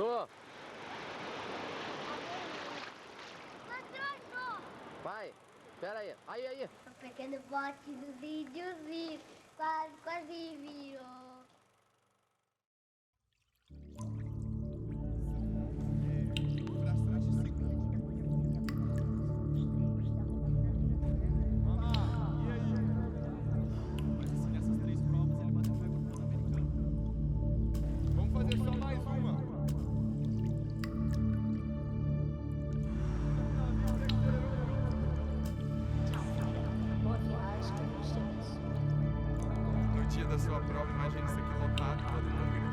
Tô. Vai, pera aí. Aí. O pequeno bote dos índiozinhos quase virou. Da sua prova, imagina isso aqui lotado, todo mundo gritando.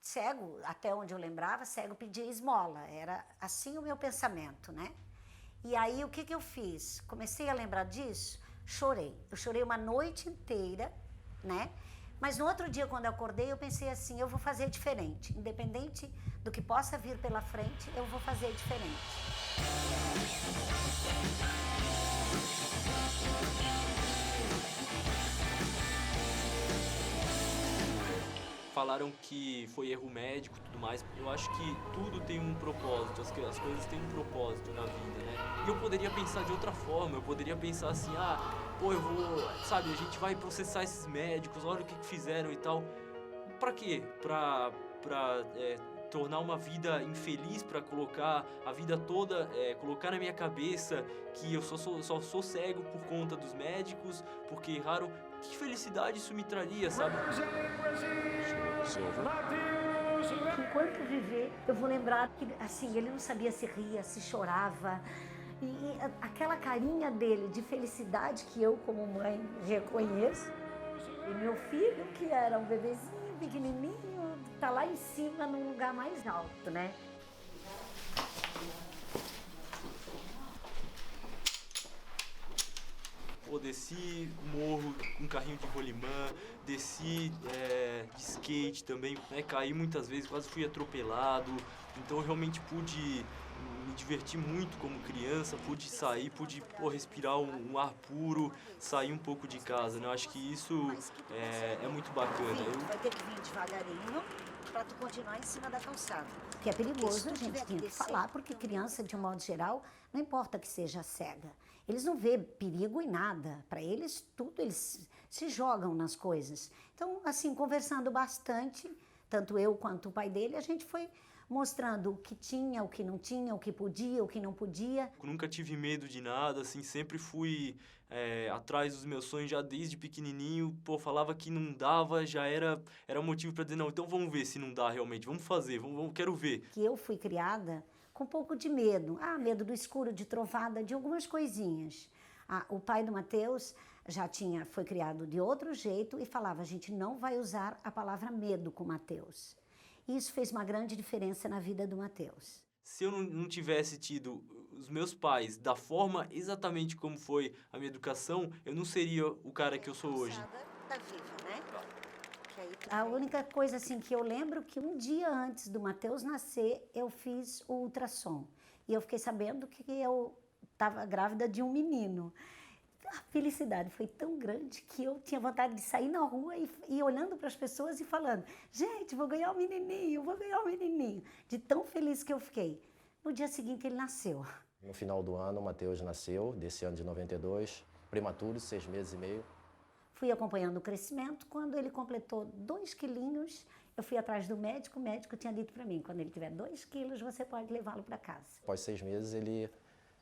Cego, até onde eu lembrava, cego pedia esmola, era assim o meu pensamento, né? E aí o que eu fiz? Comecei a lembrar disso, chorei. Eu chorei uma noite inteira, né? Mas no outro dia, quando eu acordei, eu pensei assim, eu vou fazer diferente. Independente do que possa vir pela frente, eu vou fazer diferente. Falaram que foi erro médico e tudo mais. Eu acho que tudo tem um propósito, as coisas têm um propósito na vida, né? E eu poderia pensar de outra forma, eu poderia pensar assim, eu vou, sabe, a gente vai processar esses médicos, olha o que fizeram e tal. Pra quê? Pra tornar uma vida infeliz, pra colocar a vida toda, colocar na minha cabeça que eu só sou cego por conta dos médicos, porque erraram. Que felicidade isso me traria, sabe? Enquanto viver, eu vou lembrar que, assim, ele não sabia se ria, se chorava. E aquela carinha dele de felicidade que eu, como mãe, reconheço. E meu filho, que era um bebezinho pequenininho, tá lá em cima, num lugar mais alto, né? Pô, desci morro com carrinho de rolimã, desci de skate também, né? Caí muitas vezes, quase fui atropelado. Então eu realmente pude me divertir muito como criança, pude sair, pude respirar um ar puro, sair um pouco de casa, né? Eu acho que isso é muito bacana. Vai ter que vir devagarinho para tu continuar em cima da calçada. Que é perigoso, a gente tem que falar, porque criança, de um modo geral, não importa que seja cega. Eles não vê perigo em nada. Para eles, tudo, eles se jogam nas coisas. Então, assim, conversando bastante, tanto eu quanto o pai dele, a gente foi mostrando o que tinha, o que não tinha, o que podia, o que não podia. Eu nunca tive medo de nada, assim, sempre fui atrás dos meus sonhos já desde pequenininho. Pô, falava que não dava, já era motivo para dizer, não, então vamos ver se não dá realmente, vamos fazer, quero ver. Que eu fui criada com um pouco de medo, medo do escuro, de trovada, de algumas coisinhas. O pai do Matheus foi criado de outro jeito e falava, a gente não vai usar a palavra medo com o Matheus. E isso fez uma grande diferença na vida do Matheus. Se eu não tivesse tido os meus pais da forma exatamente como foi a minha educação, eu não seria o cara que eu sou hoje. Tá viva, né? A única coisa assim que eu lembro que um dia antes do Matheus nascer, eu fiz o ultrassom. E eu fiquei sabendo que eu estava grávida de um menino. A felicidade foi tão grande que eu tinha vontade de sair na rua e olhando para as pessoas e falando, gente, vou ganhar um menininho, vou ganhar um menininho. De tão feliz que eu fiquei. No dia seguinte ele nasceu. No final do ano, o Matheus nasceu, desse ano de 92, prematuro, 6 meses e meio. Fui acompanhando o crescimento. Quando ele completou 2 quilinhos, Eu fui atrás do médico, o médico tinha dito para mim, quando ele tiver 2 quilos, você pode levá-lo para casa. Após 6 meses,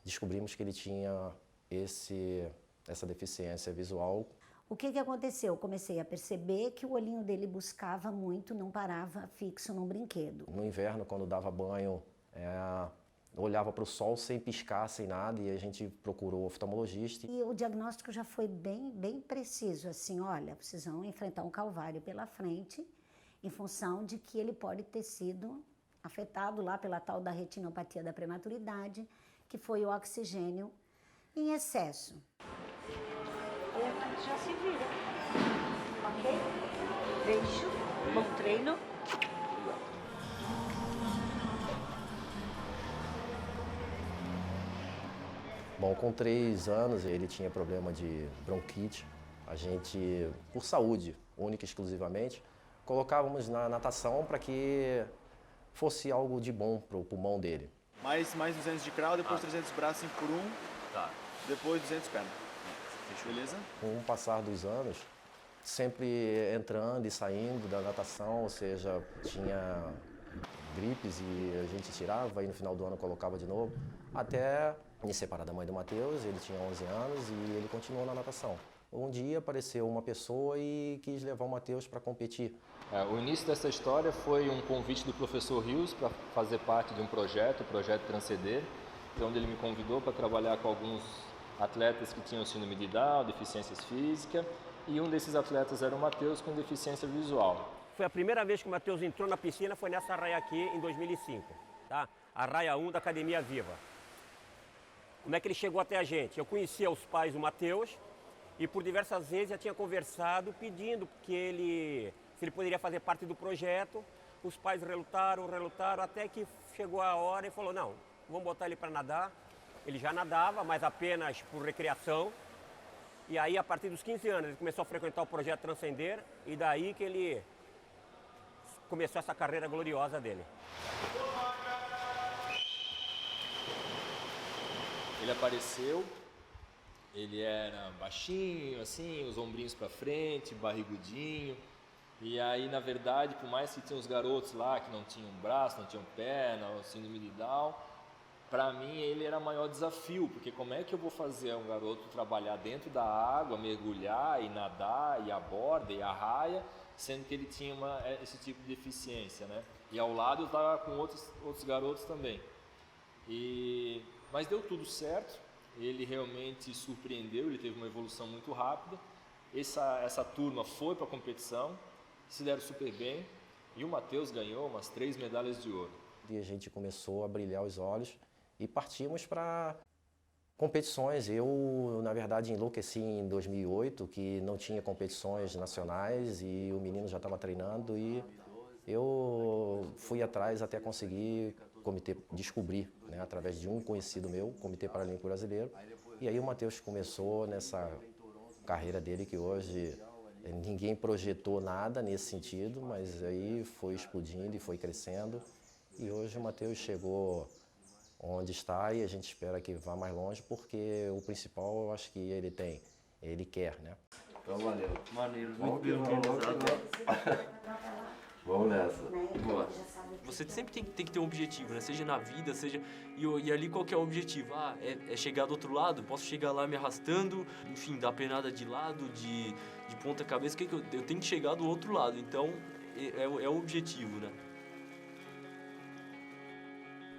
descobrimos que ele tinha essa deficiência visual. O que aconteceu? Eu comecei a perceber que o olhinho dele buscava muito, não parava fixo num brinquedo. No inverno, quando dava banho, olhava para o sol sem piscar, sem nada, e a gente procurou o oftalmologista. E o diagnóstico já foi bem preciso, assim, olha, precisam enfrentar um calvário pela frente, em função de que ele pode ter sido afetado lá pela tal da retinopatia da prematuridade, que foi o oxigênio em excesso. Já se vira, ok? Beijo, bom treino. Bom, com 3 anos ele tinha problema de bronquite. A gente, por saúde, única e exclusivamente, colocávamos na natação para que fosse algo de bom para o pulmão dele. Mais 200 de crawl, depois 300 braços 5 por 1, depois 200 perna. Beleza? Com o passar dos anos, sempre entrando e saindo da natação, ou seja, tinha gripes e a gente tirava e no final do ano colocava de novo, até me separar da mãe do Matheus, ele tinha 11 anos e ele continuou na natação. Um dia apareceu uma pessoa e quis levar o Matheus para competir. O início dessa história foi um convite do professor Rios para fazer parte de um projeto, o Projeto Transcender, onde ele me convidou para trabalhar com alguns atletas que tinham síndrome de Down, deficiências físicas, e um desses atletas era o Matheus com deficiência visual. Foi a primeira vez que o Matheus entrou na piscina, foi nessa raia aqui em 2005, tá? A raia 1 da Academia Viva. Como é que ele chegou até a gente? Eu conhecia os pais do Matheus e por diversas vezes já tinha conversado pedindo que se ele poderia fazer parte do projeto. Os pais relutaram, até que chegou a hora e falou, não, vamos botar ele para nadar. Ele já nadava, mas apenas por recreação. E aí, a partir dos 15 anos, ele começou a frequentar o Projeto Transcender e daí que ele começou essa carreira gloriosa dele. Ele apareceu, ele era baixinho, assim, os ombrinhos para frente, barrigudinho. E aí, na verdade, por mais que tinha os garotos lá que não tinham braço, não tinham perna, síndrome de Down, para mim ele era o maior desafio, porque como é que eu vou fazer um garoto trabalhar dentro da água, mergulhar e nadar, e a borda, e a raia, sendo que ele tinha esse tipo de deficiência, né? E ao lado eu estava com outros garotos também. Mas deu tudo certo, ele realmente surpreendeu, ele teve uma evolução muito rápida. Essa turma foi para a competição, se deram super bem, e o Matheus ganhou umas 3 medalhas de ouro. E a gente começou a brilhar os olhos e partimos para competições. Eu, na verdade, enlouqueci em 2008, que não tinha competições nacionais e o menino já estava treinando e eu fui atrás até conseguir descobrir, né, através de um conhecido meu, Comitê Paralímpico Brasileiro. E aí o Matheus começou nessa carreira dele que hoje ninguém projetou nada nesse sentido, mas aí foi explodindo e foi crescendo. E hoje o Matheus chegou onde está e a gente espera que vá mais longe, porque o principal eu acho que ele quer, né? Então, maneiro, muito bem organizado. Vamos nessa. Boa. Você sempre tem que ter um objetivo, né? Seja na vida, seja... E ali qual que é o objetivo? É chegar do outro lado? Posso chegar lá me arrastando, enfim, dar penada de lado, de ponta cabeça. Eu tenho que chegar do outro lado, então é o objetivo, né?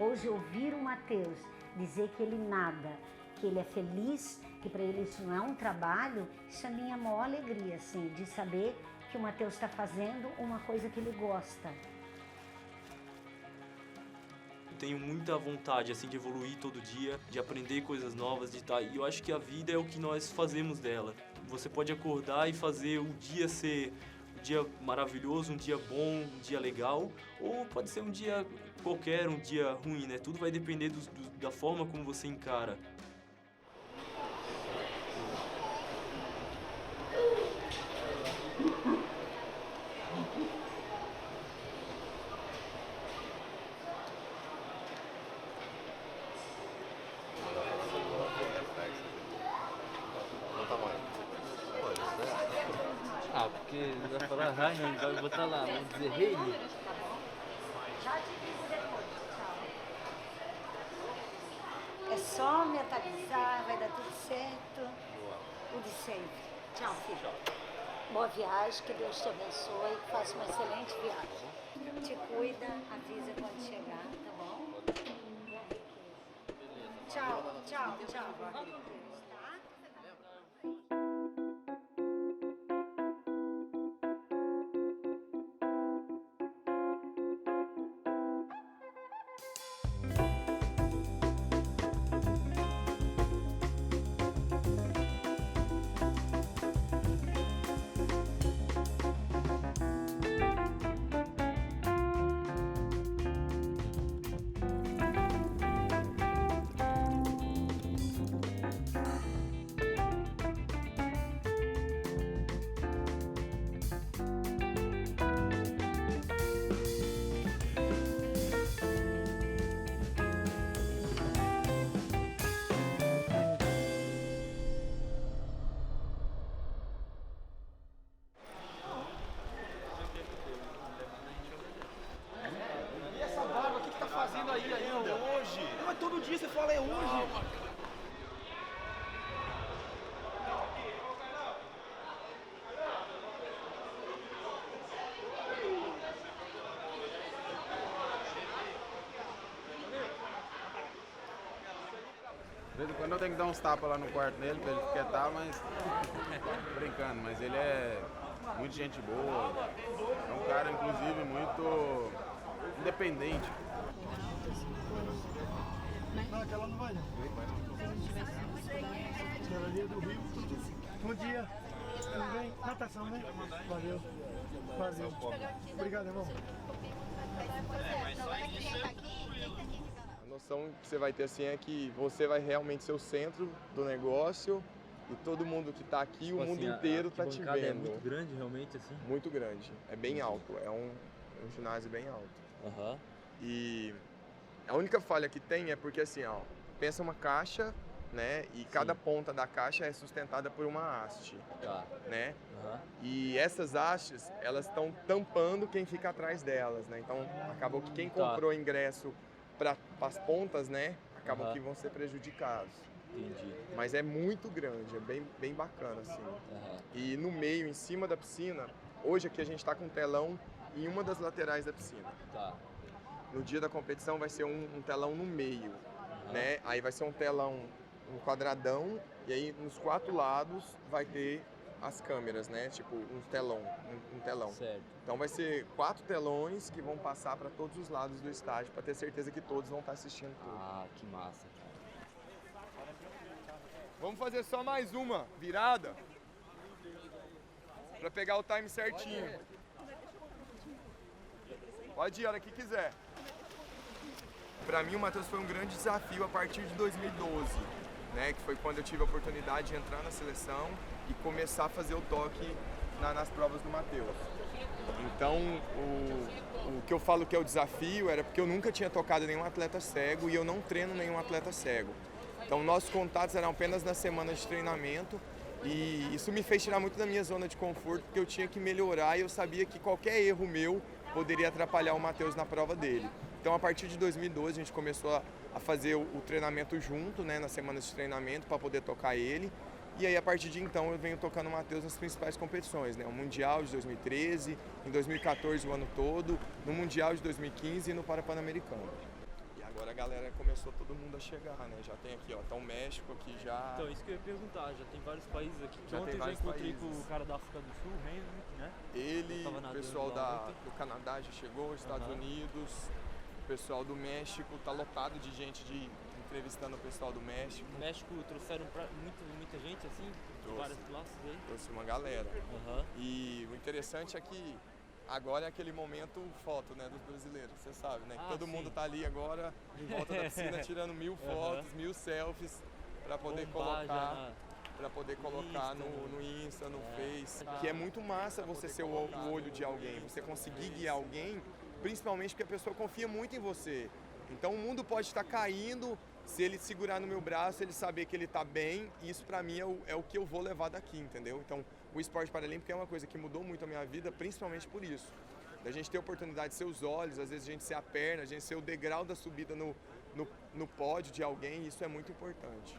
Hoje ouvir o Matheus dizer que ele nada, que ele é feliz, que para ele isso não é um trabalho, isso é a minha maior alegria, assim, de saber que o Matheus está fazendo uma coisa que ele gosta. Tenho muita vontade, assim, de evoluir todo dia, de aprender coisas novas, e eu acho que a vida é o que nós fazemos dela. Você pode acordar e fazer o dia ser um dia maravilhoso, um dia bom, um dia legal, ou pode ser um dia qualquer, um dia ruim, né? Tudo vai depender da forma como você encara. Porque porque vai falar Rainer, vai botar lá, vamos dizer Reine. Já te digo depois. Tchau. É só mentalizar, vai dar tudo certo. O de sempre. Tchau, filho. Boa viagem, que Deus te abençoe, faça uma excelente viagem. Te cuida, avisa quando chegar, tá bom? Tchau, tchau, tchau. E essa barba, o que tá fazendo aí ainda? Hoje? Não, mas todo dia você fala é hoje. De vez em quando eu tenho que dar uns tapas lá no quarto nele pra ele quietar, mas brincando, mas ele é muito gente boa, é um cara inclusive muito independente. Não, aquela não vai não. Ela ali é do Rio. Bom dia. Tudo bem? Natação, né? Valeu. Valeu. Obrigado, irmão. A noção que você vai ter assim é que você vai realmente ser o centro do negócio e todo mundo que está aqui, o mundo inteiro está te vendo. É muito grande realmente assim? Muito grande, é bem alto, é um ginásio bem alto. E a única falha que tem é porque assim, ó, pensa uma caixa, né? E cada ponta da caixa é sustentada por uma haste, né? E essas hastes, elas estão tampando quem fica atrás delas, né? Então, acabou que quem comprou ingresso para as pontas, né? Acabam que vão ser prejudicados. Entendi. Mas é muito grande, é bem bacana, assim. E no meio, em cima da piscina, hoje aqui a gente está com um telão em uma das laterais da piscina. No dia da competição vai ser um telão no meio, né? Aí vai ser um telão, um quadradão, e aí nos 4 lados vai ter as câmeras, né? Tipo um telão. Certo. Então vai ser 4 telões que vão passar para todos os lados do estádio para ter certeza que todos vão estar assistindo tudo. Ah, que massa. Vamos fazer só mais uma virada para pegar o time certinho. Pode ir a hora que quiser. Para mim o Matheus foi um grande desafio a partir de 2012, né? Que foi quando eu tive a oportunidade de entrar na seleção e começar a fazer o toque nas provas do Matheus. Então, o que eu falo que é o desafio era porque eu nunca tinha tocado nenhum atleta cego e eu não treino nenhum atleta cego. Então, nossos contatos eram apenas nas semanas de treinamento e isso me fez tirar muito da minha zona de conforto porque eu tinha que melhorar e eu sabia que qualquer erro meu poderia atrapalhar o Matheus na prova dele. Então, a partir de 2012, a gente começou a fazer o treinamento junto, né, nas semanas de treinamento para poder tocar ele. E aí, a partir de então, eu venho tocando o Matheus nas principais competições, né? O Mundial de 2013, em 2014 o ano todo, no Mundial de 2015 e no Pan-Americano. E agora a galera começou todo mundo a chegar, né? Já tem aqui, ó, tá o México aqui já... Então, isso que eu ia perguntar, já tem vários países aqui. Já ontem tem vários eu encontrei países. com o cara da África do Sul, o Henry, né? Ele, o pessoal do Canadá já chegou, Estados Unidos, o pessoal do México, tá lotado de gente entrevistando o pessoal do México. No México trouxeram muita gente, assim, de várias classes aí? Trouxe uma galera. E o interessante é que agora é aquele momento foto, né, dos brasileiros, você sabe, né? Que todo mundo tá ali agora em volta da piscina tirando 1000 fotos, 1000 selfies para poder colocar. Para poder colocar no Insta, no Face. Que é muito massa você ser o olho de alguém, você conseguir guiar alguém, principalmente porque a pessoa confia muito em você. Então o mundo pode estar caindo, se ele segurar no meu braço, ele saber que ele tá bem, isso pra mim é o que eu vou levar daqui, entendeu? Então, o esporte paralímpico é uma coisa que mudou muito a minha vida, principalmente por isso. Da gente ter a oportunidade de ser os olhos, às vezes a gente ser a perna, a gente ser o degrau da subida no pódio de alguém, isso é muito importante.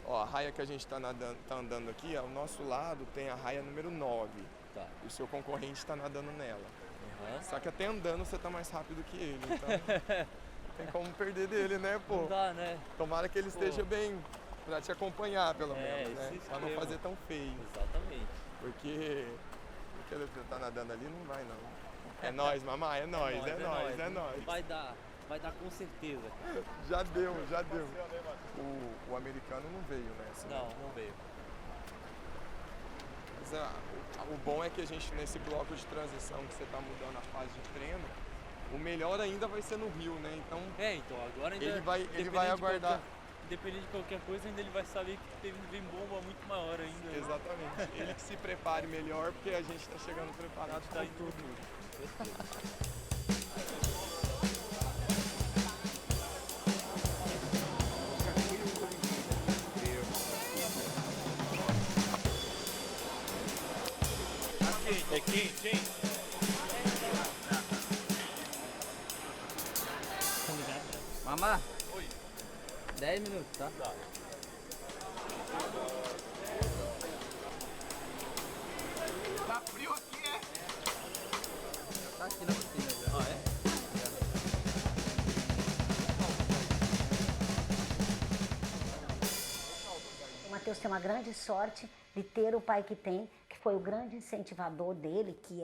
Ó, a raia que a gente tá andando aqui, ao nosso lado tem a raia número 9. Tá. E o seu concorrente está nadando nela. Uhum. Só que até andando você tá mais rápido que ele, então não tem como perder dele, né, pô? Não dá, né? Tomara que ele esteja bem pra te acompanhar, pelo menos, né? esse Pra não esquema. fazer tão feio. Exatamente. Porque ele tá nadando ali, não vai não. É nóis, mamãe, é nóis. Vai dar com certeza. Já deu. O americano não veio, né? Assim, Não veio. Mas o bom é que a gente, nesse bloco de transição que você tá mudando a fase de treino, o melhor ainda vai ser no Rio, né? Então, Então agora ainda ele vai aguardar. Independente de qualquer coisa, ainda ele vai saber que vem bomba muito maior ainda. Né? Exatamente. Ele que se prepare melhor, porque a gente tá chegando preparado Tá com em tudo. É quente, hein? Mamá? Oi. 10 minutos, tá? Tá frio aqui, é? Tá aqui na piscina já. Ah, é? O Matheus tem uma grande sorte de ter o pai que tem, que foi o grande incentivador dele, que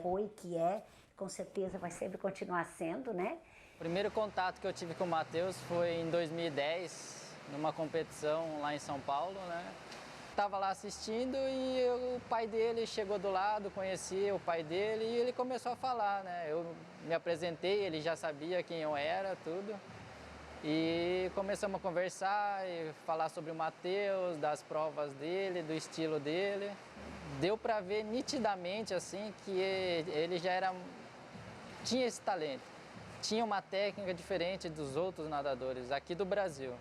é, com certeza vai sempre continuar sendo, né? O primeiro contato que eu tive com o Matheus foi em 2010, numa competição lá em São Paulo, né? Tava lá assistindo e o pai dele chegou do lado, conheci o pai dele e ele começou a falar, né? Eu me apresentei, ele já sabia quem eu era, tudo. E começamos a conversar e falar sobre o Matheus, das provas dele, do estilo dele. Deu para ver nitidamente assim que ele já tinha esse talento. Tinha uma técnica diferente dos outros nadadores aqui do Brasil.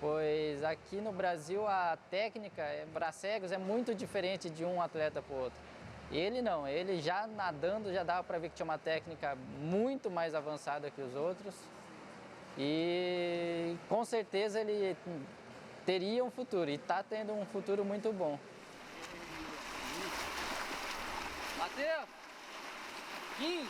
Pois aqui no Brasil a técnica para cegos é muito diferente de um atleta para o outro. Ele não, ele já nadando já dava para ver que tinha uma técnica muito mais avançada que os outros. E com certeza ele teria um futuro e está tendo um futuro muito bom. Matheus! Kim!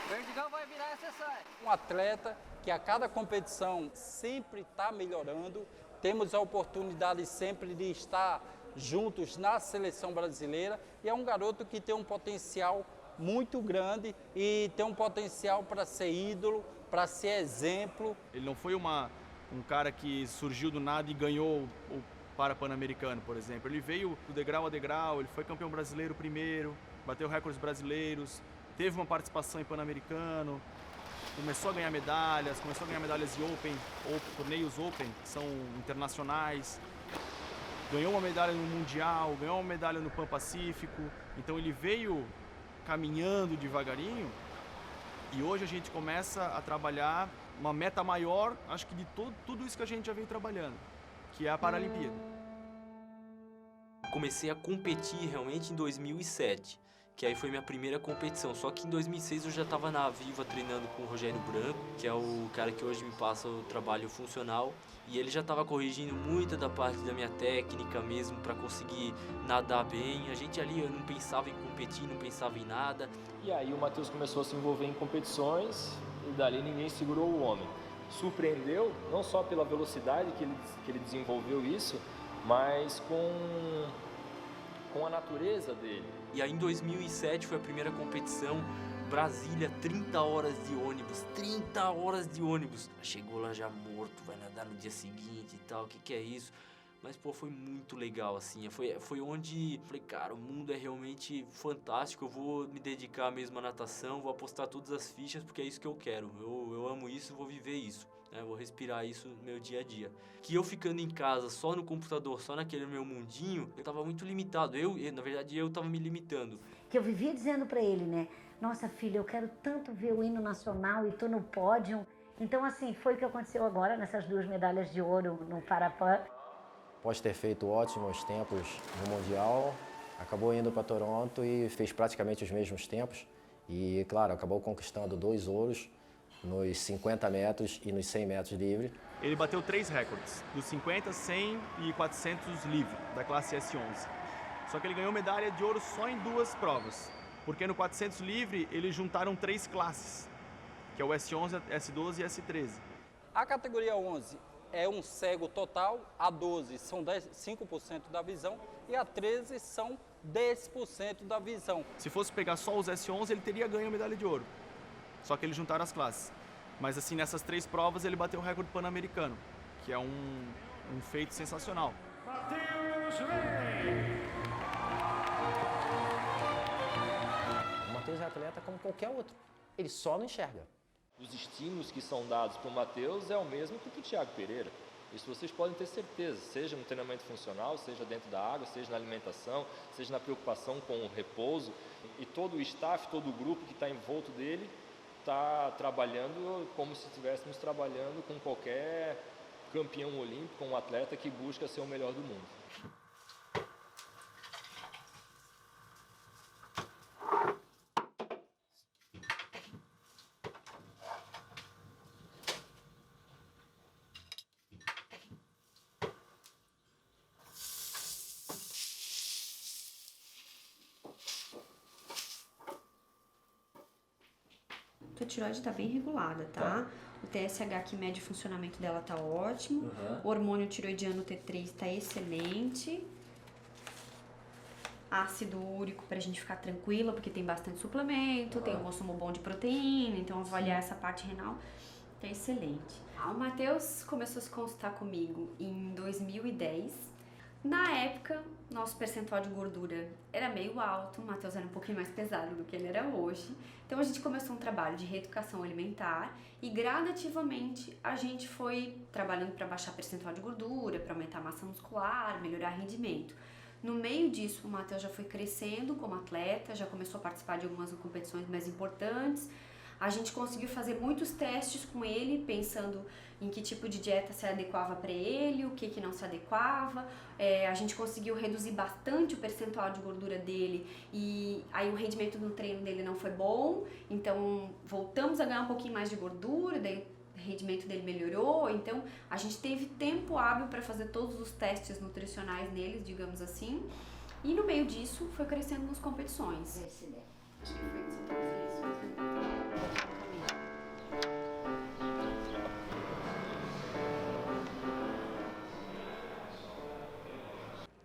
Vertical vai virar e você sai. Um atleta que a cada competição sempre está melhorando. Temos a oportunidade sempre de estar juntos na seleção brasileira e é um garoto que tem um potencial muito grande e tem um potencial para ser ídolo, para ser exemplo. Ele não foi um cara que surgiu do nada e ganhou o Pan-Americano, por exemplo. Ele veio do degrau a degrau, ele foi campeão brasileiro primeiro, bateu recordes brasileiros, teve uma participação em Pan-Americano, começou a ganhar medalhas de Open, ou torneios Open, que são internacionais, ganhou uma medalha no Mundial, ganhou uma medalha no Pan-Pacífico, então ele veio caminhando devagarinho e hoje a gente começa a trabalhar uma meta maior, acho que de tudo isso que a gente já veio trabalhando, que é a Paralimpíada. Comecei a competir realmente em 2007. Que aí foi minha primeira competição, só que em 2006 eu já estava na Aviva treinando com o Rogério Branco, que é o cara que hoje me passa o trabalho funcional, e ele já estava corrigindo muita da parte da minha técnica mesmo para conseguir nadar bem. A gente ali eu não pensava em competir, não pensava em nada. E aí o Matheus começou a se envolver em competições e dali ninguém segurou o homem. Surpreendeu não só pela velocidade que ele desenvolveu isso, mas com a natureza dele. E aí em 2007 foi a primeira competição, Brasília, 30 horas de ônibus, 30 horas de ônibus. Chegou lá já morto, vai nadar no dia seguinte e tal, o que é isso? Mas, pô, foi muito legal, assim, foi onde falei, cara, o mundo é realmente fantástico, eu vou me dedicar mesmo à natação, vou apostar todas as fichas, porque é isso que eu quero, eu amo isso, vou viver isso. Vou respirar isso no meu dia a dia. Que eu ficando em casa, só no computador, só naquele meu mundinho, eu tava muito limitado. Na verdade, eu tava me limitando. Que eu vivia dizendo para ele, né? Nossa, filha, eu quero tanto ver o hino nacional e tô no pódio. Então, assim, foi o que aconteceu agora nessas 2 medalhas de ouro no Parapan. Após ter feito ótimos tempos no Mundial, acabou indo para Toronto e fez praticamente os mesmos tempos. E, claro, acabou conquistando 2 ouros nos 50 metros e nos 100 metros livre. Ele bateu 3 recordes, dos 50, 100 e 400 livre, da classe S11. Só que ele ganhou medalha de ouro só em 2 provas, porque no 400 livre eles juntaram 3 classes, que é o S11, S12 e S13. A categoria 11 é um cego total, a 12 são 5% da visão e a 13 são 10% da visão. Se fosse pegar só os S11, ele teria ganho a medalha de ouro, só que eles juntaram as classes. Mas assim, nessas 3 provas ele bateu o recorde pan-americano, que é um feito sensacional. O Matheus é atleta como qualquer outro, ele só não enxerga. Os estímulos que são dados para o Matheus é o mesmo que para o Thiago Pereira. Isso vocês podem ter certeza, seja no treinamento funcional, seja dentro da água, seja na alimentação, seja na preocupação com o repouso. E todo o staff, todo o grupo que está envolto dele está trabalhando como se estivéssemos trabalhando com qualquer campeão olímpico, um atleta que busca ser o melhor do mundo. Tua tireoide tá bem regulada, tá? O TSH que mede o funcionamento dela tá ótimo. O hormônio tireoidiano T3 tá excelente. Ácido úrico pra gente ficar tranquila, porque tem bastante suplemento, tem um consumo bom de proteína, então avaliar essa parte renal tá excelente. O Matheus começou a se consultar comigo em 2010. Na época, nosso percentual de gordura era meio alto, o Matheus era um pouquinho mais pesado do que ele era hoje. Então a gente começou um trabalho de reeducação alimentar e gradativamente a gente foi trabalhando para baixar percentual de gordura, para aumentar a massa muscular, melhorar rendimento. No meio disso, o Matheus já foi crescendo como atleta, já começou a participar de algumas competições mais importantes. A gente conseguiu fazer muitos testes com ele, pensando em que tipo de dieta se adequava para ele, o que não se adequava. A gente conseguiu reduzir bastante o percentual de gordura dele e aí o rendimento no treino dele não foi bom. Então voltamos a ganhar um pouquinho mais de gordura, daí o rendimento dele melhorou. Então a gente teve tempo hábil para fazer todos os testes nutricionais neles, digamos assim. E no meio disso foi crescendo nas competições. Acho que foi isso.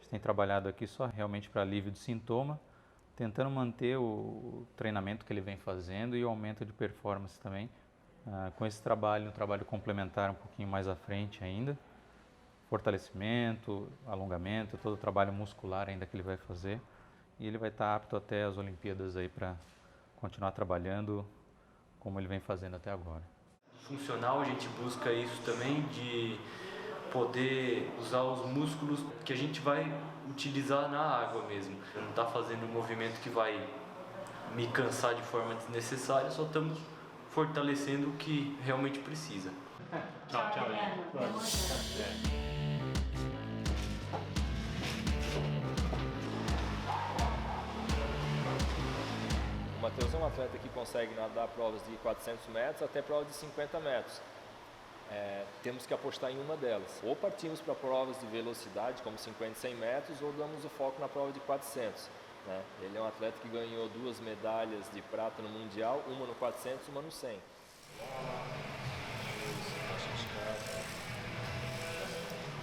Tem trabalhado aqui só realmente para alívio de sintoma, tentando manter o treinamento que ele vem fazendo e o aumento de performance também. Com esse trabalho, um trabalho complementar um pouquinho mais à frente ainda, fortalecimento, alongamento, todo o trabalho muscular ainda que ele vai fazer, e ele vai estar apto até as Olimpíadas aí para continuar trabalhando como ele vem fazendo até agora. Funcional, a gente busca isso também, de poder usar os músculos que a gente vai utilizar na água mesmo. Não está fazendo um movimento que vai me cansar de forma desnecessária, só estamos fortalecendo o que realmente precisa. Tchau, tchau. O Matheus é um atleta que consegue nadar provas de 400 metros até provas de 50 metros. Temos que apostar em uma delas. Ou partimos para provas de velocidade, como 50 e 100 metros, ou damos o foco na prova de 400. Né? Ele é um atleta que ganhou 2 medalhas de prata no Mundial, uma no 400 e uma no 100.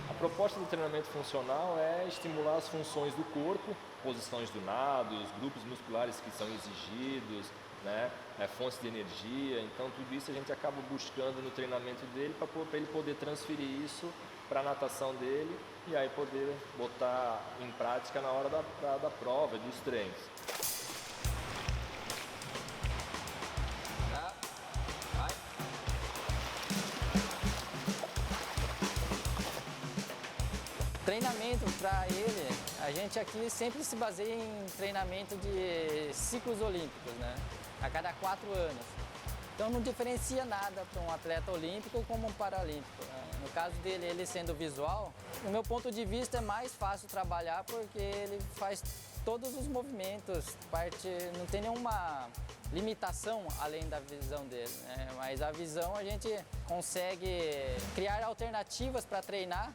A proposta do treinamento funcional é estimular as funções do corpo, posições do nado, os grupos musculares que são exigidos, né? Fontes de energia. Então tudo isso a gente acaba buscando no treinamento dele para ele poder transferir isso para a natação dele e aí poder botar em prática na hora da prova, dos treinos. Treinamento para ele, a gente aqui sempre se baseia em treinamento de ciclos olímpicos, né? A cada 4 anos. Então não diferencia nada para um atleta olímpico como um paralímpico. No caso dele, ele sendo visual, do meu ponto de vista é mais fácil trabalhar porque ele faz todos os movimentos, não tem nenhuma limitação além da visão dele, né? Mas a visão a gente consegue criar alternativas para treinar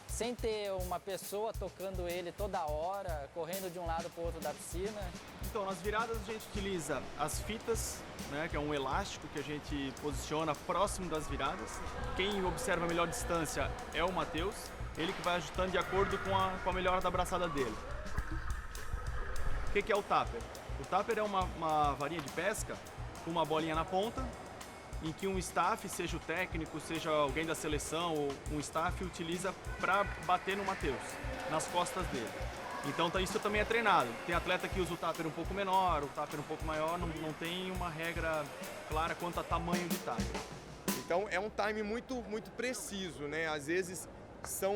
sem ter uma pessoa tocando ele toda hora, correndo de um lado para o outro da piscina. Então, nas viradas a gente utiliza as fitas, né, que é um elástico que a gente posiciona próximo das viradas. Quem observa a melhor distância é o Matheus, ele que vai ajustando de acordo com a melhora da braçada dele. O que é o tupper? O tupper é uma varinha de pesca com uma bolinha na ponta, em que um staff, seja o técnico, seja alguém da seleção ou um staff, utiliza para bater no Matheus, nas costas dele. Então isso também é treinado. Tem atleta que usa o tupper um pouco menor, o tupper um pouco maior, não tem uma regra clara quanto a tamanho de tupper. Então é um time muito preciso, né? Às vezes são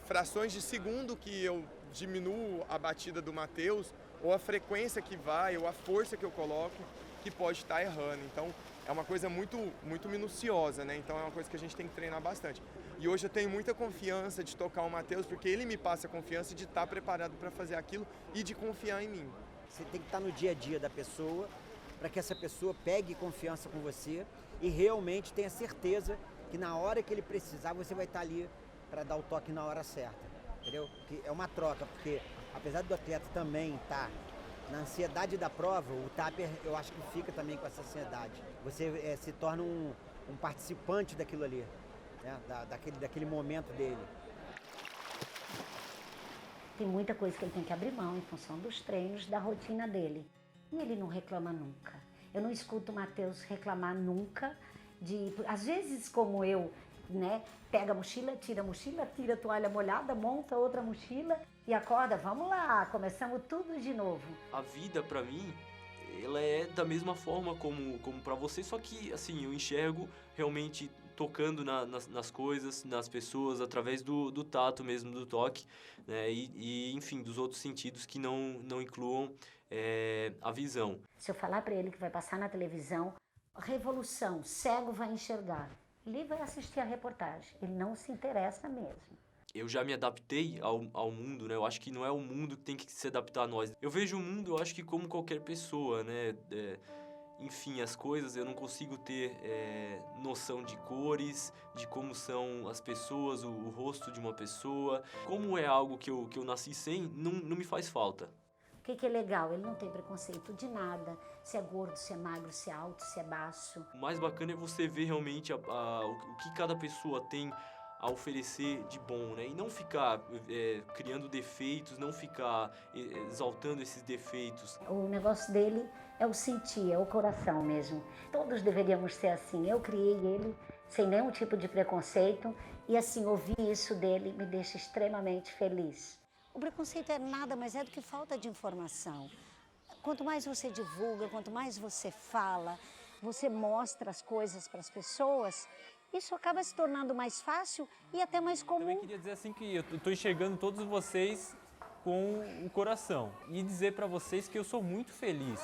frações de segundo que eu diminuo a batida do Matheus, ou a frequência que vai, ou a força que eu coloco, que pode estar errando. Então é uma coisa muito minuciosa, né? Então é uma coisa que a gente tem que treinar bastante. E hoje eu tenho muita confiança de tocar o Matheus, porque ele me passa a confiança de estar preparado para fazer aquilo e de confiar em mim. Você tem que estar no dia a dia da pessoa, para que essa pessoa pegue confiança com você e realmente tenha certeza que na hora que ele precisar, você vai estar ali para dar o toque na hora certa, entendeu? Que é uma troca, porque apesar do atleta também estar na ansiedade da prova, o tupper eu acho que fica também com essa ansiedade. Você se torna um participante daquilo ali, né? daquele momento dele. Tem muita coisa que ele tem que abrir mão em função dos treinos, da rotina dele. E ele não reclama nunca. Eu não escuto o Matheus reclamar nunca às vezes, como eu, né? Pega a mochila, tira a toalha molhada, monta outra mochila e acorda, vamos lá, começamos tudo de novo. A vida, pra mim, ela é da mesma forma como pra você, só que, assim, eu enxergo realmente tocando nas coisas, nas pessoas, através do tato mesmo, do toque, né? E enfim, dos outros sentidos que não incluam a visão. Se eu falar para ele que vai passar na televisão, revolução, cego vai enxergar, ele vai assistir a reportagem, ele não se interessa mesmo. Eu já me adaptei ao mundo, né? Eu acho que não é o mundo que tem que se adaptar a nós. Eu vejo o mundo, eu acho que como qualquer pessoa, né? Enfim, as coisas, eu não consigo ter noção de cores, de como são as pessoas, o rosto de uma pessoa. Como é algo que eu nasci sem, não me faz falta. O que é legal? Ele não tem preconceito de nada, se é gordo, se é magro, se é alto, se é baixo. O mais bacana é você ver realmente o que cada pessoa tem a oferecer de bom, né? E não ficar criando defeitos, não ficar exaltando esses defeitos. O negócio dele é o sentir, é o coração mesmo. Todos deveríamos ser assim. Eu criei ele sem nenhum tipo de preconceito e assim, ouvir isso dele me deixa extremamente feliz. O preconceito é nada mais do que falta de informação. Quanto mais você divulga, quanto mais você fala, você mostra as coisas para as pessoas, isso acaba se tornando mais fácil e até mais comum. Eu também queria dizer assim que eu estou enxergando todos vocês com o coração e dizer para vocês que eu sou muito feliz.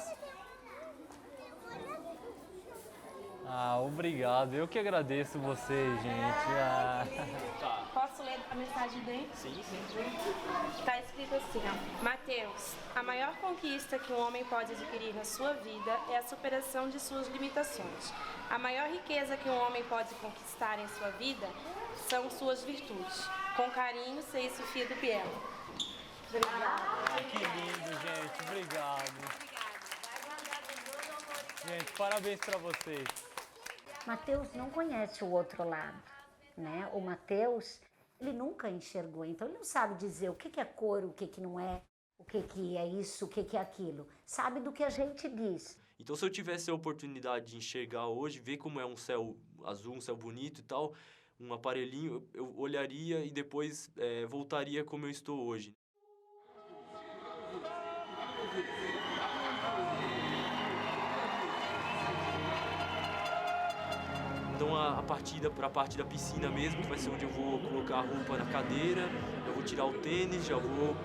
Obrigado. Eu que agradeço vocês, gente. Posso ler a mensagem dele? Sim. Está escrito assim, ó. Mateus, a maior conquista que um homem pode adquirir na sua vida é a superação de suas limitações. A maior riqueza que um homem pode conquistar em sua vida são suas virtudes. Com carinho, sei Sofia do Bielo. Obrigada. Que lindo, gente. Obrigado. Gente, parabéns para vocês. Matheus não conhece o outro lado, né? O Matheus, ele nunca enxergou, então ele não sabe dizer o que é cor, o que não é, o que é isso, o que é aquilo. Sabe do que a gente diz. Então, se eu tivesse a oportunidade de enxergar hoje, ver como é um céu azul, um céu bonito e tal, um aparelhinho, eu olharia e depois voltaria como eu estou hoje. Então a partida para a parte da piscina mesmo, que vai ser onde eu vou colocar a roupa na cadeira, eu vou tirar o tênis, já vou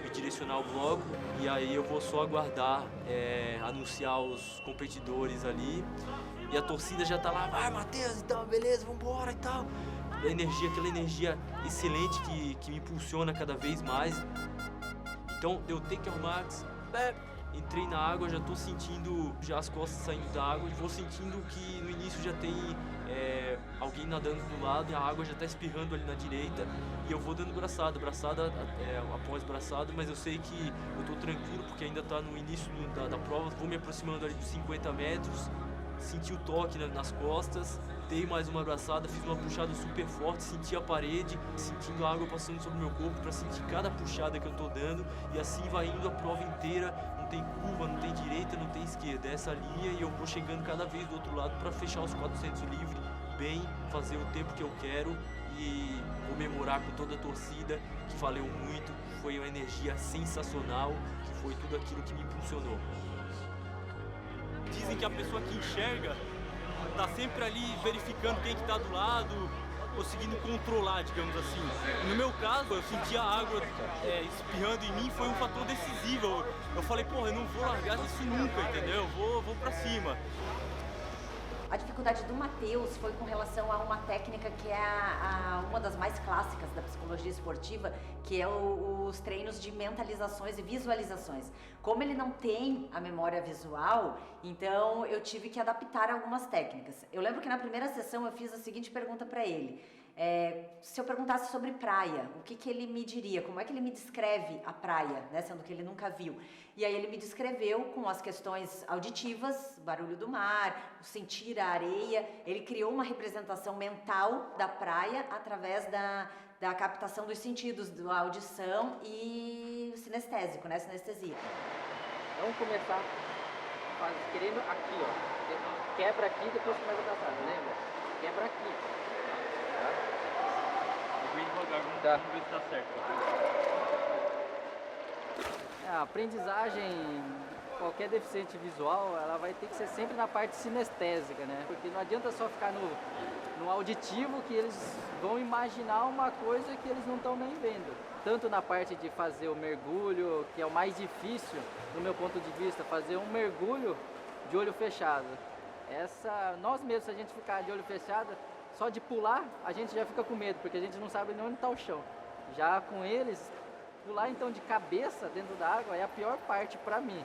me direcionar o bloco e aí eu vou só aguardar anunciar os competidores ali e a torcida já tá lá, vai Matheus e tal, beleza, vambora e tal. Aquela energia excelente que me impulsiona cada vez mais. Então eu tenho que arrumar, entrei na água, já tô sentindo já as costas saindo da água e vou sentindo que no início já tem alguém nadando do lado e a água já tá espirrando ali na direita e eu vou dando braçada após braçada, mas eu sei que eu tô tranquilo porque ainda tá no início da prova, vou me aproximando ali dos 50 metros, senti o toque nas costas, dei mais uma abraçada, fiz uma puxada super forte, senti a parede, sentindo a água passando sobre o meu corpo para sentir cada puxada que eu tô dando e assim vai indo a prova inteira, não tem curva, não tem direita, não tem esquerda, é essa linha e eu vou chegando cada vez do outro lado para fechar os 400 livre, bem, fazer o tempo que eu quero e comemorar com toda a torcida, que valeu muito, foi uma energia sensacional, que foi tudo aquilo que me impulsionou. Dizem que a pessoa que enxerga tá sempre ali verificando quem que tá do lado, conseguindo controlar, digamos assim. No meu caso, eu senti a água espirrando em mim, foi um fator decisivo. Eu falei, porra, eu não vou largar isso nunca, entendeu? Eu vou pra cima. A dificuldade do Matheus foi com relação a uma técnica que é uma das mais clássicas da psicologia esportiva, que é os treinos de mentalizações e visualizações. Como ele não tem a memória visual, então eu tive que adaptar algumas técnicas. Eu lembro que na primeira sessão eu fiz a seguinte pergunta para ele. Se eu perguntasse sobre praia, o que ele me diria? Como é que ele me descreve a praia, né, sendo que ele nunca viu? E aí ele me descreveu com as questões auditivas, barulho do mar, o sentir a areia. Ele criou uma representação mental da praia através da captação dos sentidos, da audição e sinestésico, né, sinestesia. Vamos começar querendo aqui, ó. Quebra aqui, depois começa a dançar, lembra? Quebra aqui. Bem devagar, vamos ver se tá certo. A aprendizagem, qualquer deficiente visual, ela vai ter que ser sempre na parte sinestésica, né? Porque não adianta só ficar no auditivo que eles vão imaginar uma coisa que eles não estão nem vendo. Tanto na parte de fazer o mergulho, que é o mais difícil, do meu ponto de vista, fazer um mergulho de olho fechado. Nós mesmos, se a gente ficar de olho fechado, só de pular, a gente já fica com medo, porque a gente não sabe nem onde está o chão. Já com eles, pular então de cabeça dentro da água é a pior parte para mim.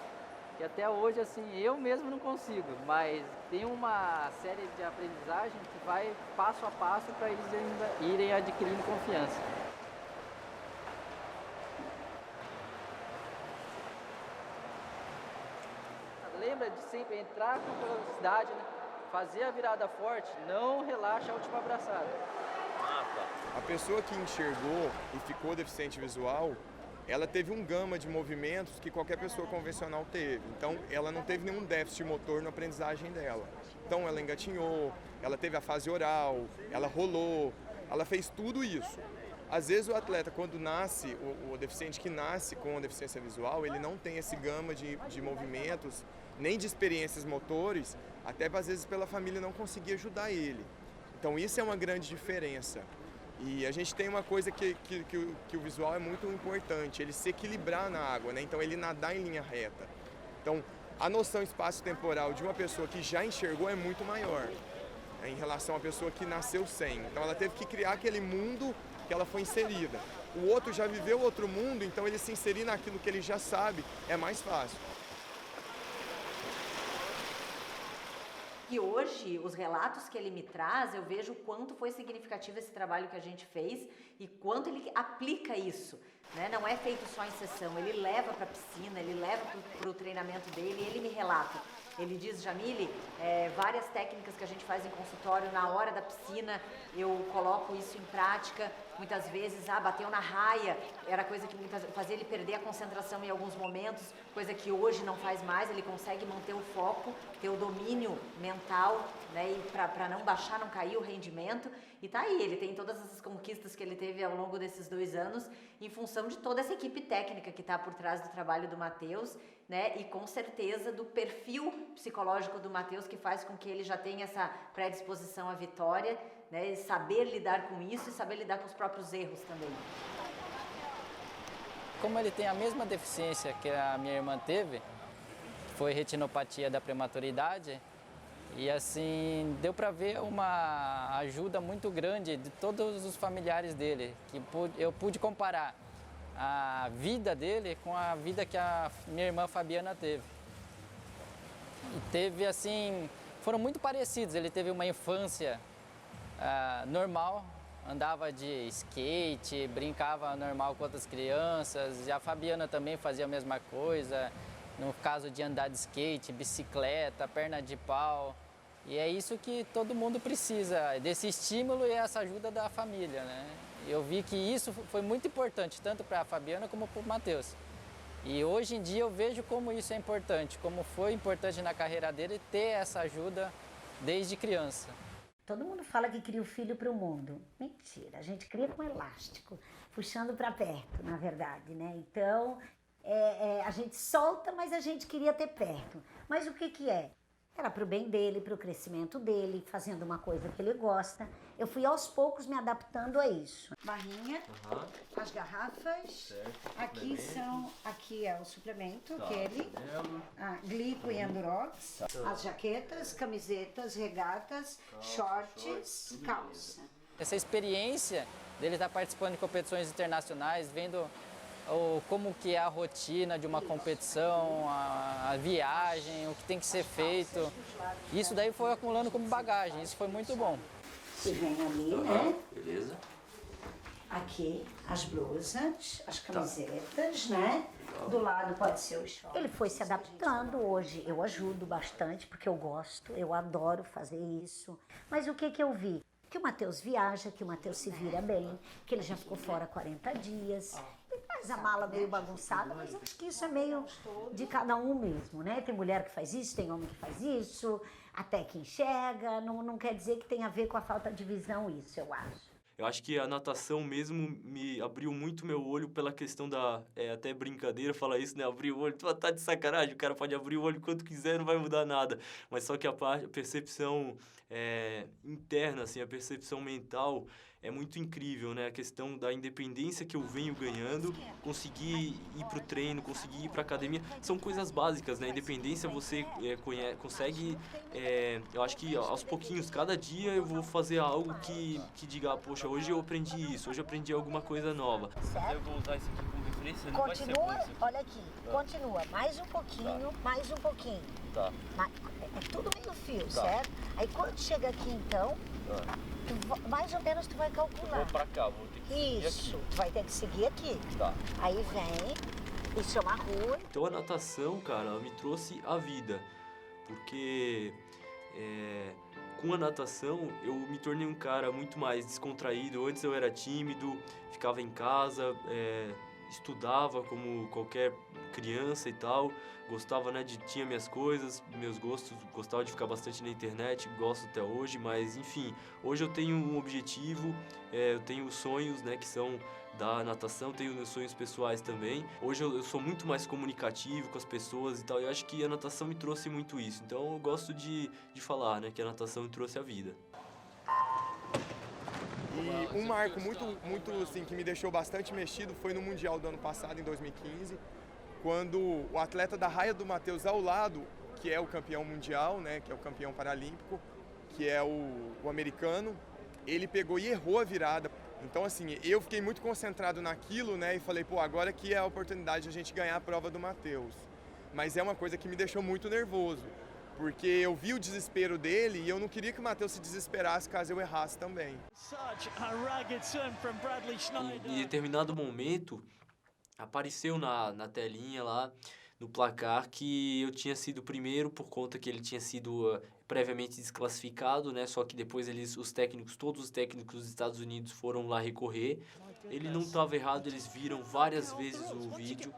Que até hoje, assim, eu mesmo não consigo, mas tem uma série de aprendizagem que vai passo a passo para eles ainda irem adquirindo confiança. Lembra de sempre entrar com velocidade, né? Fazer a virada forte, não relaxa a última abraçada. A pessoa que enxergou e ficou deficiente visual, ela teve um gama de movimentos que qualquer pessoa convencional teve. Então, ela não teve nenhum déficit motor na aprendizagem dela. Então, ela engatinhou, ela teve a fase oral, ela rolou, ela fez tudo isso. Às vezes, o atleta, quando nasce, o deficiente que nasce com deficiência visual, ele não tem esse gama de movimentos, nem de experiências motores, até às vezes pela família não conseguir ajudar ele. Então, isso é uma grande diferença. E a gente tem uma coisa que o visual é muito importante, ele se equilibrar na água, né? Então ele nadar em linha reta. Então a noção espaço-temporal de uma pessoa que já enxergou é muito maior, né, em relação à pessoa que nasceu sem. Então ela teve que criar aquele mundo que ela foi inserida. O outro já viveu outro mundo, então ele se inserir naquilo que ele já sabe é mais fácil. E hoje, os relatos que ele me traz, eu vejo o quanto foi significativo esse trabalho que a gente fez e quanto ele aplica isso, né? Não é feito só em sessão, ele leva para a piscina, ele leva para o treinamento dele e ele me relata. Ele diz, Jamile, várias técnicas que a gente faz em consultório, na hora da piscina, eu coloco isso em prática. Muitas vezes, bateu na raia, era coisa que fazia ele perder a concentração em alguns momentos, coisa que hoje não faz mais, ele consegue manter o foco, ter o domínio mental, né, e para não baixar, não cair o rendimento. E tá aí, ele tem todas essas conquistas que ele teve ao longo desses 2 anos, em função de toda essa equipe técnica que está por trás do trabalho do Matheus, né, e com certeza do perfil psicológico do Matheus, que faz com que ele já tenha essa predisposição à vitória, né, e saber lidar com isso e saber lidar com os próprios erros também. Como ele tem a mesma deficiência que a minha irmã teve, que foi retinopatia da prematuridade, e assim, deu para ver uma ajuda muito grande de todos os familiares dele, que eu pude comparar a vida dele com a vida que a minha irmã Fabiana teve. E teve assim, foram muito parecidos, ele teve uma infância normal, andava de skate, brincava normal com outras crianças, e a Fabiana também fazia a mesma coisa, no caso de andar de skate, bicicleta, perna de pau. E é isso que todo mundo precisa, desse estímulo e essa ajuda da família, né? Eu vi que isso foi muito importante, tanto para a Fabiana como para o Matheus. E hoje em dia eu vejo como isso é importante, como foi importante na carreira dele ter essa ajuda desde criança. Todo mundo fala que cria o filho para o mundo. Mentira, a gente cria com elástico, puxando para perto, na verdade, né? Então, a gente solta, mas a gente queria ter perto. Mas o que é? Era para o bem dele, para o crescimento dele, fazendo uma coisa que ele gosta. Eu fui aos poucos me adaptando a isso. Barrinha, as garrafas, aqui é o suplemento, aquele, glico e endurox, as jaquetas, camisetas, regatas, shorts, calça. Essa experiência dele estar participando de competições internacionais, vendo como que é a rotina de uma competição, a viagem, o que tem que ser feito. Isso daí foi acumulando como bagagem, isso foi muito bom. Você vem ali, né? Beleza. Aqui, as blusas, as camisetas, né? Do lado pode ser o short. Ele foi se adaptando hoje, eu ajudo bastante, porque eu gosto, eu adoro fazer isso. Mas o que eu vi? Que o Matheus viaja, que o Matheus se vira bem, que ele já ficou fora 40 dias. Ele faz a mala meio bagunçada, mas eu acho que isso é meio de cada um mesmo, né? Tem mulher que faz isso, tem homem que faz isso, até que enxerga. Não quer dizer que tem a ver com a falta de visão isso, eu acho. Eu acho que a natação mesmo me abriu muito meu olho pela questão da... até brincadeira falar isso, né? Abrir o olho, tá de sacanagem, o cara pode abrir o olho quanto quiser, não vai mudar nada. Mas só que a percepção interna, assim, a percepção mental é muito incrível, né? A questão da independência que eu venho ganhando, conseguir ir pro treino, conseguir ir pra academia, são coisas básicas, né? Independência você consegue, eu acho que aos pouquinhos, cada dia eu vou fazer algo que diga, poxa, hoje eu aprendi isso, hoje eu aprendi alguma coisa nova. Eu vou usar isso aqui como referência, não vai ser bom isso aqui. Olha aqui, continua, mais um pouquinho, mais um pouquinho. Tá. É tudo meio fio, certo? Aí quando chega aqui então, mais ou menos tu vai calcular. Eu vou pra cá, vou ter que seguir Isso, aqui. tu vai ter que seguir aqui. Tá. Aí vem, isso é uma rua. Então a natação, cara, ela me trouxe a vida, porque com a natação eu me tornei um cara muito mais descontraído. Antes eu era tímido, ficava em casa, estudava como qualquer criança e tal, gostava, né, tinha minhas coisas, meus gostos, gostava de ficar bastante na internet, gosto até hoje, mas enfim, hoje eu tenho um objetivo, eu tenho sonhos, né, que são da natação, tenho meus sonhos pessoais também. Hoje eu sou muito mais comunicativo com as pessoas e tal, e eu acho que a natação me trouxe muito isso, então eu gosto de falar, né, que a natação me trouxe a vida. E um marco muito assim, que me deixou bastante mexido foi no Mundial do ano passado, em 2015, quando o atleta da raia do Matheus ao lado, que é o campeão mundial, né, que é o campeão paralímpico, que é o americano, ele pegou e errou a virada. Então, assim, eu fiquei muito concentrado naquilo, né, e falei, pô, agora aqui é a oportunidade de a gente ganhar a prova do Matheus. Mas é uma coisa que me deixou muito nervoso, porque eu vi o desespero dele e eu não queria que o Matheus se desesperasse caso eu errasse também. Em determinado momento, apareceu na telinha lá, no placar, que eu tinha sido o primeiro por conta que ele tinha sido previamente desclassificado, né? Só que depois todos os técnicos dos Estados Unidos foram lá recorrer. Ele não estava errado, eles viram várias vezes o vídeo.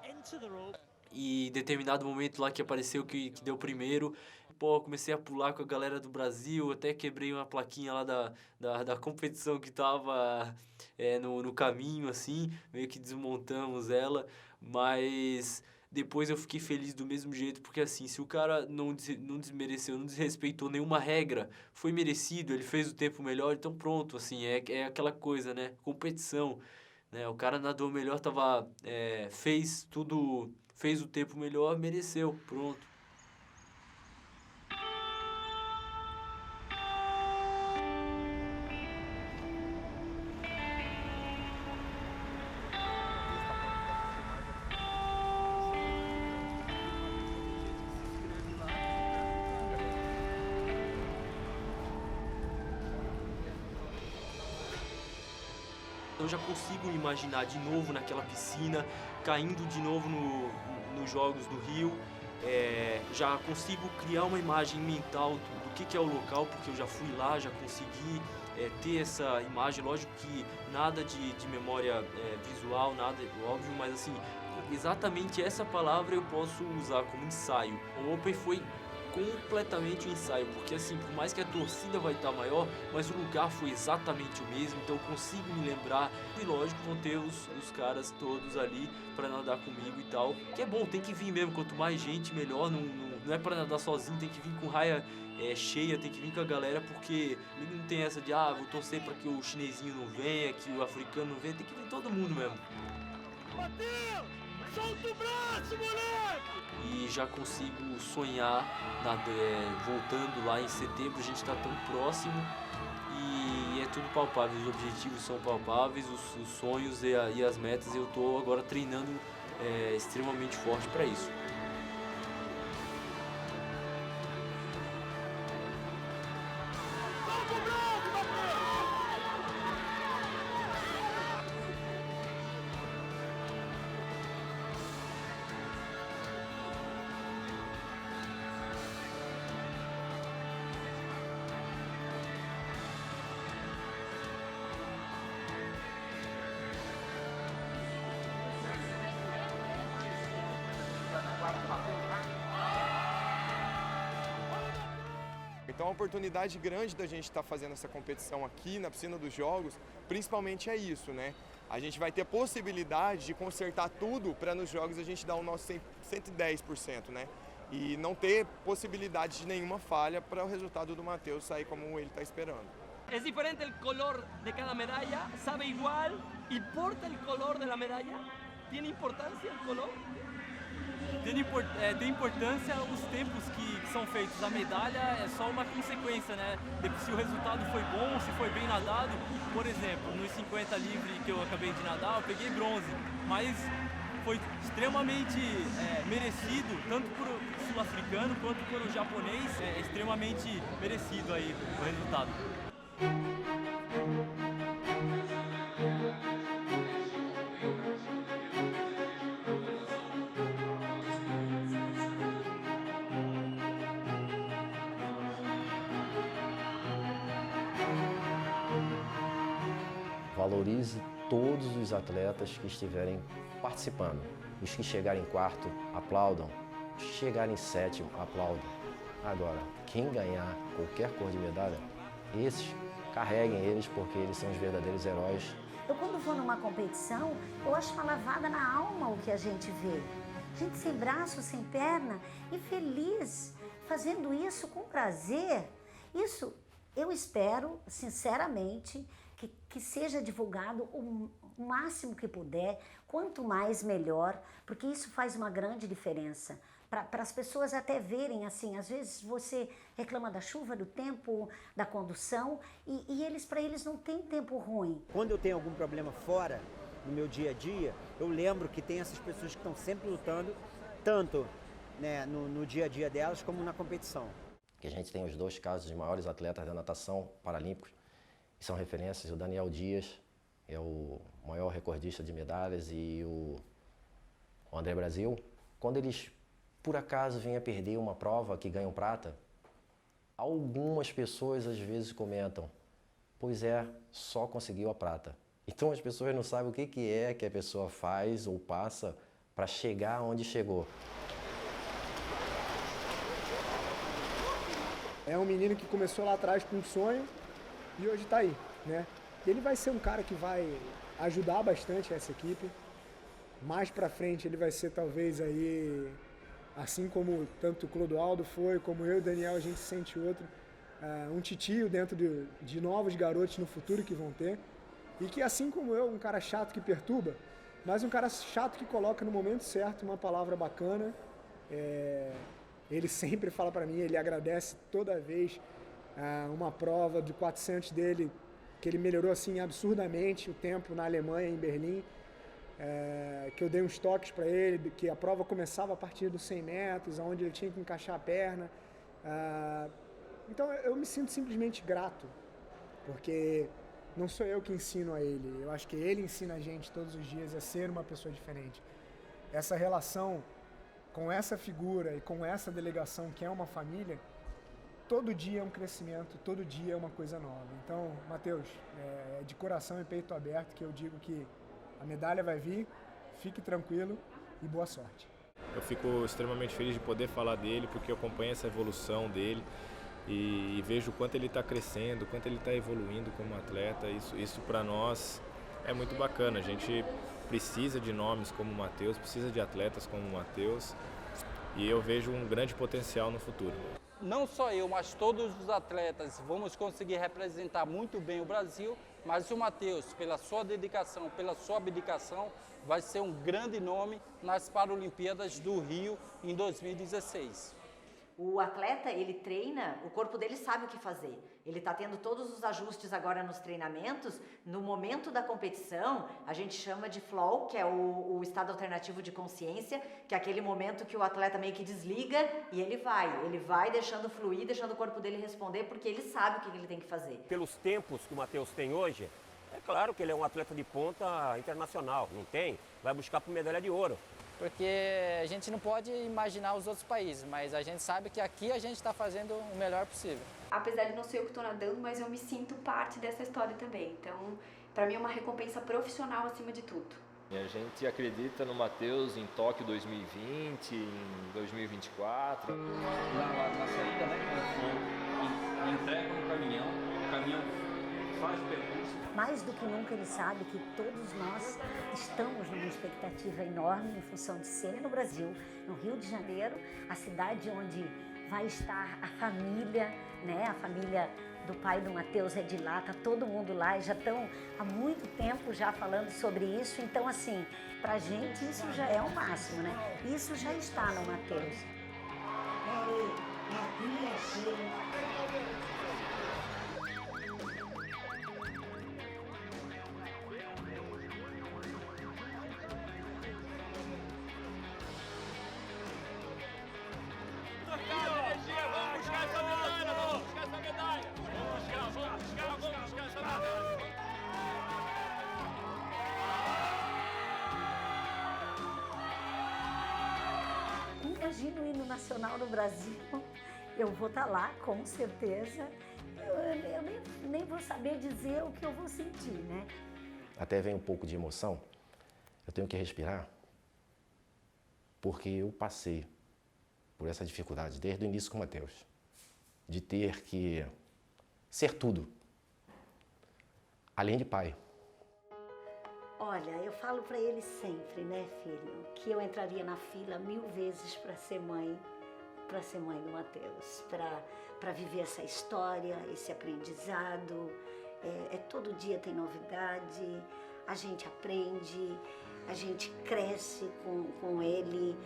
E em determinado momento lá que apareceu que deu primeiro, pô, comecei a pular com a galera do Brasil, até quebrei uma plaquinha lá da competição que tava no caminho, assim, meio que desmontamos ela, mas depois eu fiquei feliz do mesmo jeito, porque assim, se o cara não desmereceu, não desrespeitou nenhuma regra, foi merecido, ele fez o tempo melhor, então pronto, assim, é aquela coisa, né, competição. né? O cara nadou melhor, fez o tempo melhor, mereceu, pronto. Eu já consigo me imaginar de novo naquela piscina, caindo de novo nos Jogos do Rio. Já consigo criar uma imagem mental do que é o local, porque eu já fui lá, já consegui ter essa imagem. Lógico que nada de memória visual, nada óbvio, mas assim, exatamente essa palavra eu posso usar como ensaio. O Open foi completamente um ensaio, porque assim, por mais que a torcida vai estar maior, mas o lugar foi exatamente o mesmo, então eu consigo me lembrar, e lógico, vão ter os caras todos ali para nadar comigo e tal, que é bom, tem que vir mesmo, quanto mais gente melhor, não é para nadar sozinho, tem que vir com raia cheia, tem que vir com a galera, porque não tem essa de, vou torcer para que o chinesinho não venha, que o africano não venha, tem que vir todo mundo mesmo. Matheus, solta o braço, moleque! E já consigo sonhar voltando lá em setembro, a gente está tão próximo e é tudo palpável, os objetivos são palpáveis, os sonhos e as metas, eu estou agora treinando extremamente forte para isso. Então a oportunidade grande da gente estar fazendo essa competição aqui na Piscina dos Jogos, principalmente é isso, né? A gente vai ter possibilidade de consertar tudo para nos Jogos a gente dar o nosso 110%, né? E não ter possibilidade de nenhuma falha para o resultado do Matheus sair como ele está esperando. É diferente o color de cada medalha, sabe igual, importa o color da medalha? Tem importância o color? Tem importância os tempos que são feitos. A medalha é só uma consequência, né? Se o resultado foi bom, se foi bem nadado. Por exemplo, nos 50 livre que eu acabei de nadar, eu peguei bronze, mas foi extremamente merecido, tanto por o sul-africano quanto por o japonês, é extremamente merecido aí o resultado. Valorize todos os atletas que estiverem participando. Os que chegarem em quarto, aplaudam. Os que chegarem em sétimo, aplaudam. Agora, quem ganhar qualquer cor de medalha, esses, carreguem eles porque eles são os verdadeiros heróis. Eu, quando vou numa competição, eu acho uma lavada na alma o que a gente vê. Gente sem braço, sem perna e feliz, fazendo isso com prazer. Isso, eu espero, sinceramente, que seja divulgado o máximo que puder, quanto mais melhor, porque isso faz uma grande diferença. Para as pessoas até verem, assim, às vezes você reclama da chuva, do tempo, da condução, e para eles não tem tempo ruim. Quando eu tenho algum problema fora, no meu dia a dia, eu lembro que tem essas pessoas que estão sempre lutando, tanto né, no dia a dia delas, como na competição. Que a gente tem os dois casos de maiores atletas da natação paralímpicos, que são referências, o Daniel Dias, é o maior recordista de medalhas, e o André Brasil. Quando eles, por acaso, vêm a perder uma prova que ganham prata, algumas pessoas às vezes comentam, pois só conseguiu a prata. Então as pessoas não sabem o que é que a pessoa faz ou passa para chegar onde chegou. É um menino que começou lá atrás com um sonho e hoje está aí, né? Ele vai ser um cara que vai ajudar bastante essa equipe. Mais para frente ele vai ser talvez aí, assim como tanto o Clodoaldo foi, como eu e o Daniel, a gente sente outro, um titio dentro de novos garotos no futuro que vão ter. E que assim como eu, um cara chato que perturba, mas um cara chato que coloca no momento certo uma palavra bacana. Ele sempre fala para mim, ele agradece toda vez uma prova de 400 dele, que ele melhorou assim absurdamente o tempo na Alemanha, em Berlim, que eu dei uns toques para ele, que a prova começava a partir dos 100 metros, onde ele tinha que encaixar a perna. Então eu me sinto simplesmente grato, porque não sou eu que ensino a ele, eu acho que ele ensina a gente todos os dias a ser uma pessoa diferente. Essa relação com essa figura e com essa delegação que é uma família, todo dia é um crescimento, todo dia é uma coisa nova. Então, Matheus, é de coração e peito aberto que eu digo que a medalha vai vir, fique tranquilo e boa sorte. Eu fico extremamente feliz de poder falar dele, porque eu acompanho essa evolução dele e vejo o quanto ele está crescendo, o quanto ele está evoluindo como atleta. Isso para nós é muito bacana. A gente precisa de nomes como o Matheus, precisa de atletas como o Matheus, e eu vejo um grande potencial no futuro. Não só eu, mas todos os atletas vamos conseguir representar muito bem o Brasil, mas o Matheus, pela sua dedicação, pela sua abdicação, vai ser um grande nome nas Paralimpíadas do Rio em 2016. O atleta, ele treina, o corpo dele sabe o que fazer. Ele está tendo todos os ajustes agora nos treinamentos. No momento da competição, a gente chama de flow, que é o estado alternativo de consciência, que é aquele momento que o atleta meio que desliga e ele vai deixando fluir, deixando o corpo dele responder, porque ele sabe o que ele tem que fazer. Pelos tempos que o Matheus tem hoje, é claro que ele é um atleta de ponta internacional, não tem? Vai buscar por medalha de ouro. Porque a gente não pode imaginar os outros países, mas a gente sabe que aqui a gente está fazendo o melhor possível. Apesar de não ser eu que estou nadando, mas eu me sinto parte dessa história também. Então, para mim é uma recompensa profissional acima de tudo. E a gente acredita no Matheus em Tóquio 2020, em 2024. Na saída, né, entrega no caminhão, o caminhão faz o percurso. Mais do que nunca ele sabe que todos nós estamos numa expectativa enorme em função de ser no Brasil, no Rio de Janeiro, a cidade onde vai estar a família, né? A família do pai do Matheus é de lá, tá todo mundo lá e já estão há muito tempo já falando sobre isso. Então, assim, pra gente isso já é o máximo, né? Isso já está no Matheus. Imagina o hino nacional no Brasil, eu vou estar lá, com certeza. Eu nem vou saber dizer o que eu vou sentir, né? Até vem um pouco de emoção, eu tenho que respirar, porque eu passei por essa dificuldade desde o início com o Matheus, de ter que ser tudo, além de pai. Olha, eu falo para ele sempre, né, filho, que eu entraria na fila 1000 vezes para ser mãe do Matheus, para viver essa história, esse aprendizado. Todo dia tem novidade, a gente aprende, a gente cresce com ele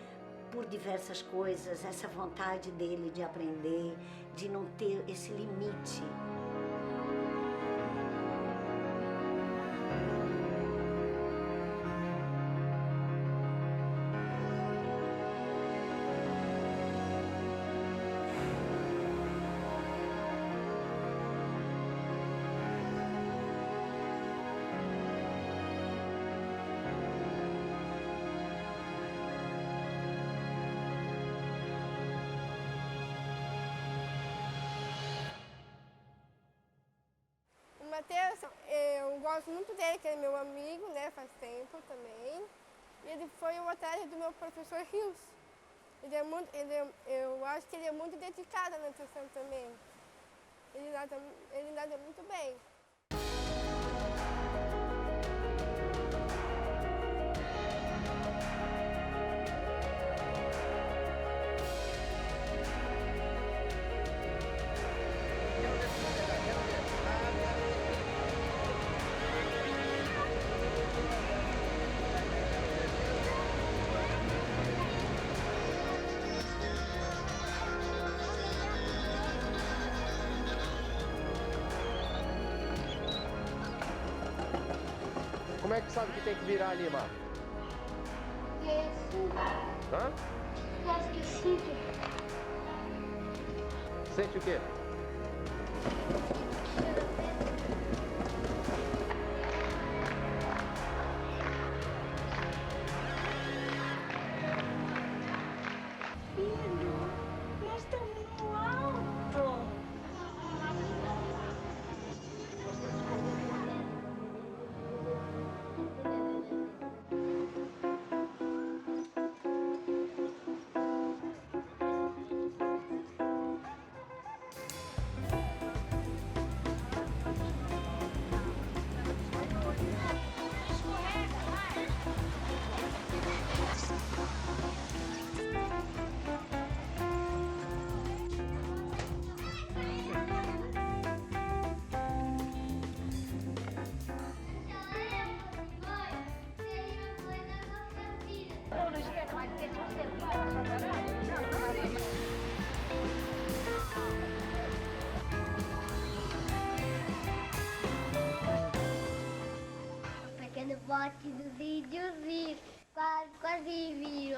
por diversas coisas, essa vontade dele de aprender, de não ter esse limite. Matheus, eu gosto muito dele, que ele é meu amigo, né, faz tempo também. E ele foi o atleta do meu professor Rios. Eu acho que ele é muito dedicado na natação também. Ele nada muito bem. Como é que sabe que tem que virar ali, Marcos? Hã? Acho que sinto. Sente o quê? Filho, nós estamos no alto. Pequeno bote dos índiozinhos, quase virou.